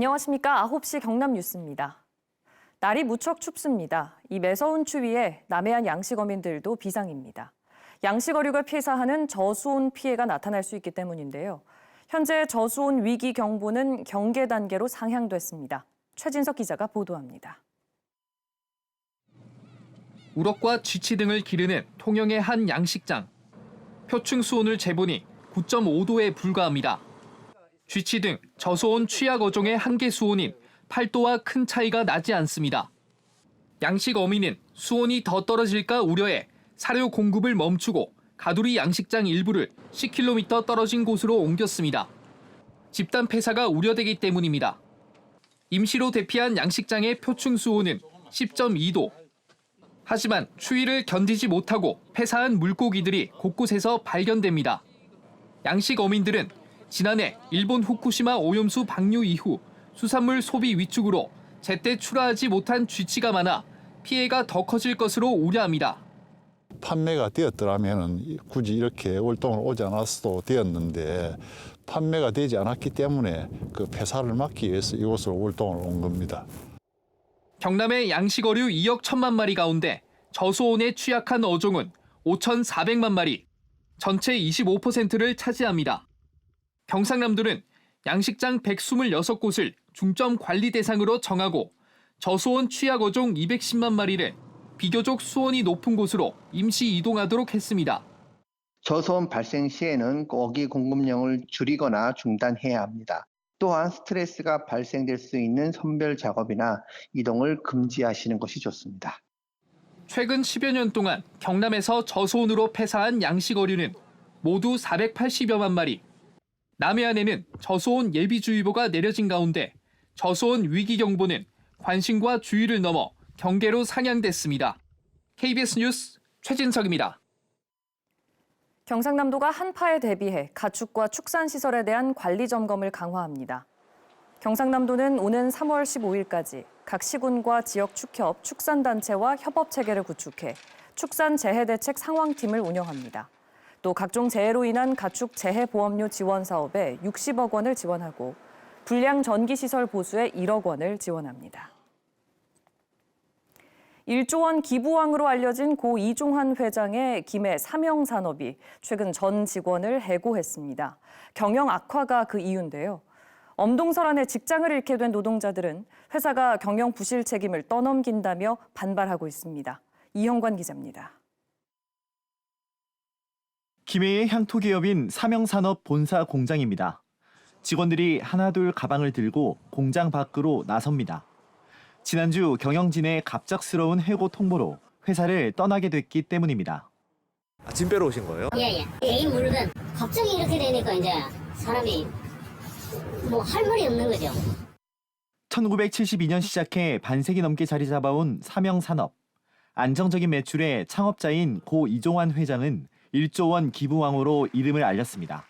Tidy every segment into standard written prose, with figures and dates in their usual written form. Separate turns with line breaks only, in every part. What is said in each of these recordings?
안녕하십니까. 9시 경남 뉴스입니다. 날이 무척 춥습니다. 이 매서운 추위에 남해안 양식어민들도 비상입니다. 양식어류가 폐사하는 저수온 피해가 나타날 수 있기 때문인데요. 현재 저수온 위기 경보는 경계 단계로 상향됐습니다. 최진석 기자가 보도합니다.
우럭과 쥐치 등을 기르는 통영의 한 양식장. 표층 수온을 재보니 9.5도에 불과합니다. 쥐치 등 저수온 취약 어종의 한계 수온인 8도와 큰 차이가 나지 않습니다. 양식 어민은 수온이 더 떨어질까 우려해 사료 공급을 멈추고 가두리 양식장 일부를 10km 떨어진 곳으로 옮겼습니다. 집단 폐사가 우려되기 때문입니다. 임시로 대피한 양식장의 표층 수온은 10.2도. 하지만 추위를 견디지 못하고 폐사한 물고기들이 곳곳에서 발견됩니다. 양식 어민들은 지난해 일본 후쿠시마 오염수 방류 이후 수산물 소비 위축으로 제때 출하하지 못한 쥐치가 많아 피해가 더 커질 것으로 우려합니다.
판매가 되었더라면 굳이 이렇게 월동을 오지 않았어도 되었는데 판매가 되지 않았기 때문에 그 폐사를 막기 위해서 이곳으로 월동을 온 겁니다.
경남의 양식어류 2억 1천만 마리 가운데 저수온에 취약한 어종은 5,400만 마리, 전체 25%를 차지합니다. 경상남도는 양식장 126곳을 중점 관리 대상으로 정하고 저수온 취약 어종 210만 마리를 비교적 수온이 높은 곳으로 임시 이동하도록 했습니다.
저수온 발생 시에는 고기 공급량을 줄이거나 중단해야 합니다. 또한 스트레스가 발생될 수 있는 선별 작업이나 이동을 금지하시는 것이 좋습니다.
최근 10여 년 동안 경남에서 저수온으로 폐사한 양식어류는 모두 480여만 마리. 남해안에는 저수온 예비주의보가 내려진 가운데 저수온 위기경보는 관심과 주의를 넘어 경계로 상향됐습니다. KBS 뉴스 최진석입니다.
경상남도가 한파에 대비해 가축과 축산시설에 대한 관리 점검을 강화합니다. 경상남도는 오는 3월 15일까지 각 시군과 지역 축협, 축산단체와 협업체계를 구축해 축산재해대책 상황팀을 운영합니다. 또 각종 재해로 인한 가축 재해보험료 지원 사업에 60억 원을 지원하고 불량 전기시설 보수에 1억 원을 지원합니다. 1조 원 기부왕으로 알려진 고 이종환 회장의 김해 삼형산업이 최근 전 직원을 해고했습니다. 경영 악화가 그 이유인데요. 엄동설안에 직장을 잃게 된 노동자들은 회사가 경영 부실 책임을 떠넘긴다며 반발하고 있습니다. 이형관 기자입니다.
김해의 향토기업인 삼형산업 본사 공장입니다. 직원들이 하나둘 가방을 들고 공장 밖으로 나섭니다. 지난주 경영진의 갑작스러운 해고 통보로 회사를 떠나게 됐기 때문입니다.
짐 빼러 오신 거예요?
예. 개인 물건 갑자기 이렇게 되니까 이제 사람이 뭐 할 말이 없는 거죠.
1972년 시작해 반세기 넘게 자리 잡아온 삼형산업. 안정적인 매출의 창업자인 고 이종환 회장은 1조 원 기부왕으로 이름을 알렸습니다.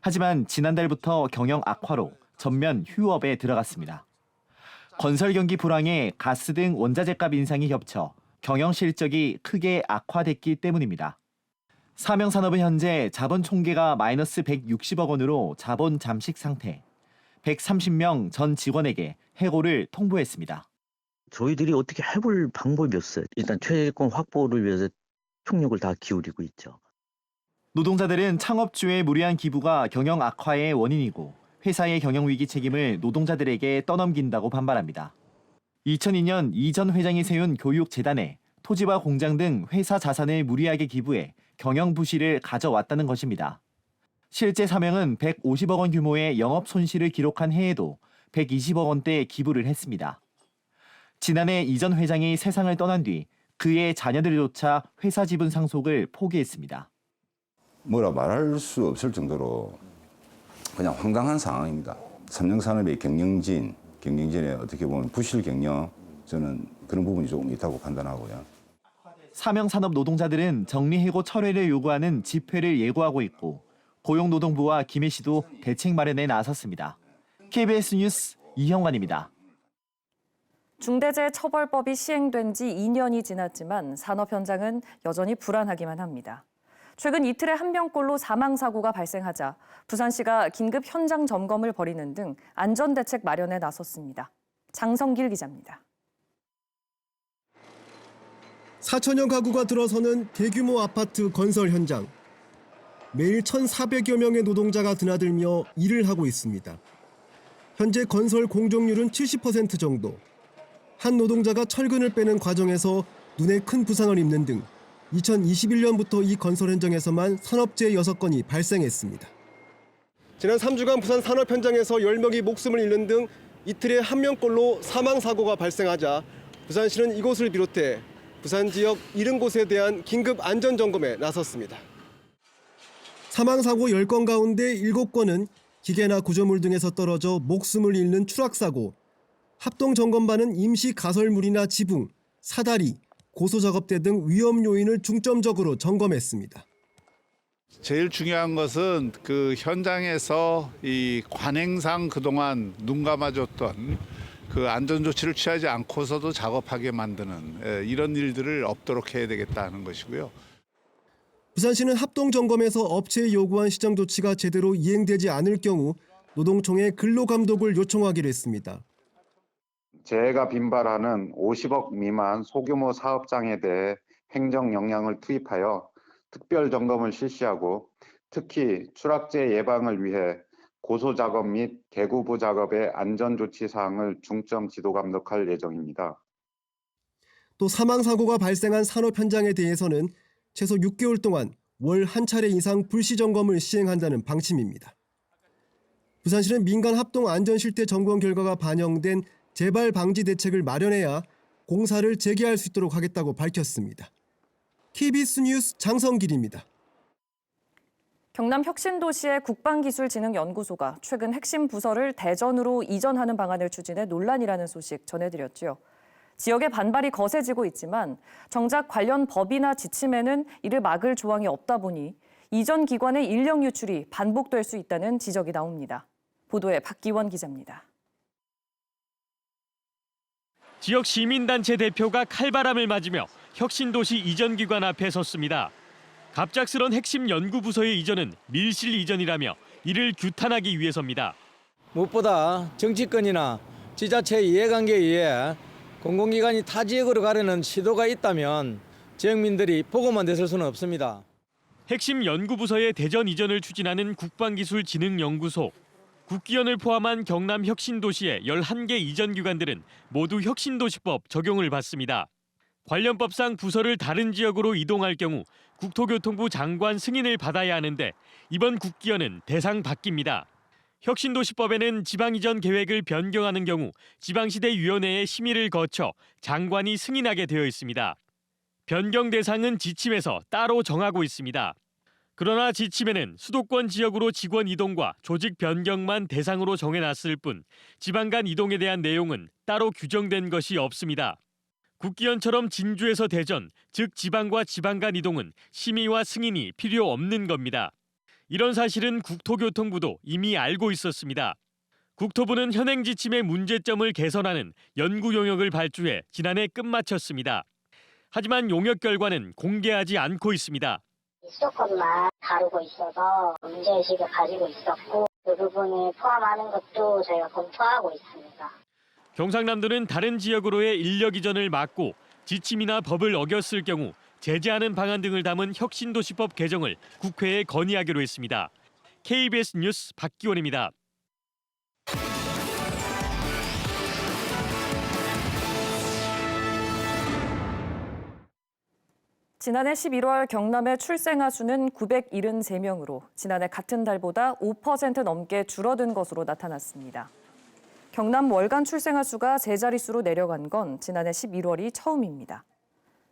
하지만 지난달부터 경영 악화로 전면 휴업에 들어갔습니다. 건설 경기 불황에 가스 등 원자재값 인상이 겹쳐 경영 실적이 크게 악화됐기 때문입니다. 삼형산업은 현재 자본 총계가 마이너스 160억 원으로 자본 잠식 상태, 130명 전 직원에게 해고를 통보했습니다.
저희들이 어떻게 해볼 방법이 없어요. 일단 최저임금 확보를 위해서 총력을 다 기울이고 있죠.
노동자들은 창업주의 무리한 기부가 경영 악화의 원인이고 회사의 경영 위기 책임을 노동자들에게 떠넘긴다고 반발합니다. 2002년 이 전 회장이 세운 교육재단에 토지와 공장 등 회사 자산을 무리하게 기부해 경영 부실을 가져왔다는 것입니다. 실제 사명은 150억 원 규모의 영업 손실을 기록한 해에도 120억 원대 기부를 했습니다. 지난해 이 전 회장이 세상을 떠난 뒤 그의 자녀들조차 회사 지분 상속을 포기했습니다.
뭐라 말할 수 없을 정도로 그냥 황당한 상황입니다. 삼형산업의 경영진의 어떻게 보면 부실 경영, 저는 그런 부분이 조금 있다고 판단하고요.
삼형산업 노동자들은 정리해고 철회를 요구하는 집회를 예고하고 있고 고용노동부와 김해시도 대책 마련에 나섰습니다. KBS 뉴스 이형관입니다.
중대재해처벌법이 시행된 지 2년이 지났지만 산업 현장은 여전히 불안하기만 합니다. 최근 이틀에 한 명꼴로 사망 사고가 발생하자 부산시가 긴급 현장 점검을 벌이는 등 안전 대책 마련에 나섰습니다. 장성길 기자입니다.
4천여 가구가 들어서는 대규모 아파트 건설 현장. 매일 1,400여 명의 노동자가 드나들며 일을 하고 있습니다. 현재 건설 공정률은 70% 정도. 한 노동자가 철근을 빼는 과정에서 눈에 큰 부상을 입는 등 2021년부터 이 건설 현장에서만 산업재해 6건이 발생했습니다. 지난 3주간 부산 산업 현장에서 10명이 목숨을 잃는 등 이틀에 한 명꼴로 사망 사고가 발생하자 부산시는 이곳을 비롯해 부산 지역 70곳에 대한 긴급 안전 점검에 나섰습니다. 사망 사고 10건 가운데 7건은 기계나 구조물 등에서 떨어져 목숨을 잃는 추락 사고, 합동 점검반은 임시 가설물이나 지붕, 사다리, 고소작업대 등 위험 요인을 중점적으로 점검했습니다.
제일 중요한 것은 그 현장에서 이 관행상 그동안 눈 감아줬던 그 안전조치를 취하지 않고서도 작업하게 만드는 이런 일들을 없도록 해야 되겠다는 것이고요.
부산시는 합동 점검에서 업체에 요구한 시정 조치가 제대로 이행되지 않을 경우 노동청에 근로감독을 요청하기로 했습니다.
재해가 빈발하는 50억 미만 소규모 사업장에 대해 행정 역량을 투입하여 특별 점검을 실시하고 특히 추락재해 예방을 위해 고소작업 및 개구부 작업의 안전조치 사항을 중점 지도 감독할 예정입니다.
또 사망사고가 발생한 산업 현장에 대해서는 최소 6개월 동안 월 한 차례 이상 불시 점검을 시행한다는 방침입니다. 부산시는 민간 합동 안전실태 점검 결과가 반영된 재발 방지 대책을 마련해야 공사를 재개할 수 있도록 하겠다고 밝혔습니다. KBS 뉴스 장성길입니다.
경남 혁신도시의 국방기술진흥연구소가 최근 핵심 부서를 대전으로 이전하는 방안을 추진해 논란이라는 소식 전해드렸죠. 지역의 반발이 거세지고 있지만 정작 관련 법이나 지침에는 이를 막을 조항이 없다 보니 이전 기관의 인력 유출이 반복될 수 있다는 지적이 나옵니다. 보도에 박기원 기자입니다.
지역 시민단체 대표가 칼바람을 맞으며 혁신도시 이전 기관 앞에 섰습니다. 갑작스런 핵심 연구부서의 이전은 밀실 이전이라며 이를 규탄하기 위해서입니다.
무엇보다 정치권이나 지자체 이해관계에 의해 공공기관이 타 지역으로 가려는 시도가 있다면 지역민들이 보고만 됐을 수는 없습니다.
핵심 연구부서의 대전 이전을 추진하는 국방기술진흥연구소. 국기원을 포함한 경남 혁신도시의 11개 이전 기관들은 모두 혁신도시법 적용을 받습니다. 관련 법상 부서를 다른 지역으로 이동할 경우 국토교통부 장관 승인을 받아야 하는데 이번 국기원은 대상 밖입니다. 혁신도시법에는 지방이전 계획을 변경하는 경우 지방시대위원회의 심의를 거쳐 장관이 승인하게 되어 있습니다. 변경 대상은 지침에서 따로 정하고 있습니다. 그러나 지침에는 수도권 지역으로 직원 이동과 조직 변경만 대상으로 정해놨을 뿐 지방 간 이동에 대한 내용은 따로 규정된 것이 없습니다. 국기원처럼 진주에서 대전, 즉 지방과 지방 간 이동은 심의와 승인이 필요 없는 겁니다. 이런 사실은 국토교통부도 이미 알고 있었습니다. 국토부는 현행 지침의 문제점을 개선하는 연구 용역을 발주해 지난해 끝마쳤습니다. 하지만 용역 결과는 공개하지 않고 있습니다.
수도권만 다루고 있어서 문제의식을 가지고 있었고 그 부분을 포함하는 것도 저희가 검토하고 있습니다.
경상남도는 다른 지역으로의 인력 이전을 막고 지침이나 법을 어겼을 경우 제재하는 방안 등을 담은 혁신도시법 개정을 국회에 건의하기로 했습니다. KBS 뉴스 박기원입니다.
지난해 11월 경남의 출생아 수는 973명으로 지난해 같은 달보다 5% 넘게 줄어든 것으로 나타났습니다. 경남 월간 출생아 수가 세 자릿수로 내려간 건 지난해 11월이 처음입니다.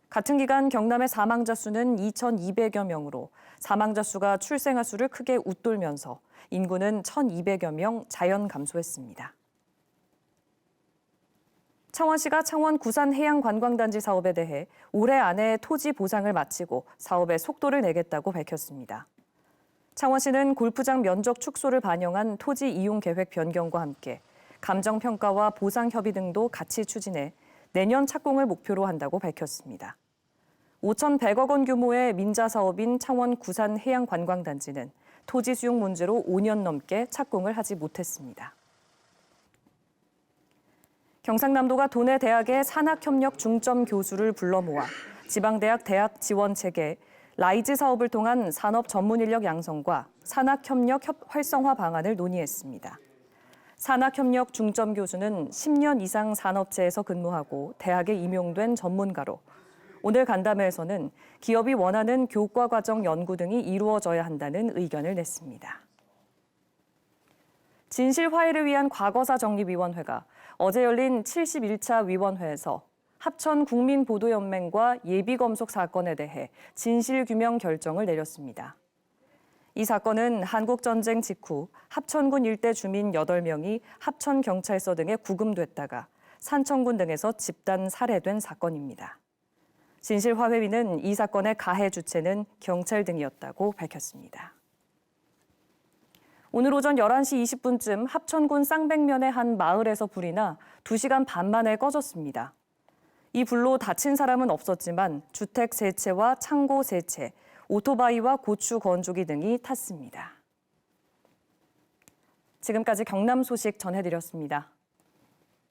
같은 기간 경남의 사망자 수는 2,200여 명으로 사망자 수가 출생아 수를 크게 웃돌면서 인구는 1,200여 명 자연 감소했습니다. 창원시가 창원 구산해양관광단지 사업에 대해 올해 안에 토지 보상을 마치고 사업에 속도를 내겠다고 밝혔습니다. 창원시는 골프장 면적 축소를 반영한 토지 이용 계획 변경과 함께 감정평가와 보상 협의 등도 같이 추진해 내년 착공을 목표로 한다고 밝혔습니다. 5,100억 원 규모의 민자 사업인 창원 구산 해양관광단지는 토지 수용 문제로 5년 넘게 착공을 하지 못했습니다. 경상남도가 도내 대학의 산학협력 중점 교수를 불러 모아 지방대학 대학 지원 체계 라이즈 사업을 통한 산업 전문 인력 양성과 산학협력 활성화 방안을 논의했습니다. 산학협력 중점 교수는 10년 이상 산업체에서 근무하고 대학에 임용된 전문가로 오늘 간담회에서는 기업이 원하는 교과 과정 연구 등이 이루어져야 한다는 의견을 냈습니다. 진실 화해를 위한 과거사 정립위원회가 어제 열린 71차 위원회에서 합천국민보도연맹과 예비검속 사건에 대해 진실규명 결정을 내렸습니다. 이 사건은 한국전쟁 직후 합천군 일대 주민 8명이 합천경찰서 등에 구금됐다가 산청군 등에서 집단 살해된 사건입니다. 진실화해위는 이 사건의 가해 주체는 경찰 등이었다고 밝혔습니다. 오늘 오전 11시 20분쯤 합천군 쌍백면의 한 마을에서 불이 나 2시간 반 만에 꺼졌습니다. 이 불로 다친 사람은 없었지만 주택 3채와 창고 3채, 오토바이와 고추 건조기 등이 탔습니다. 지금까지 경남 소식 전해드렸습니다.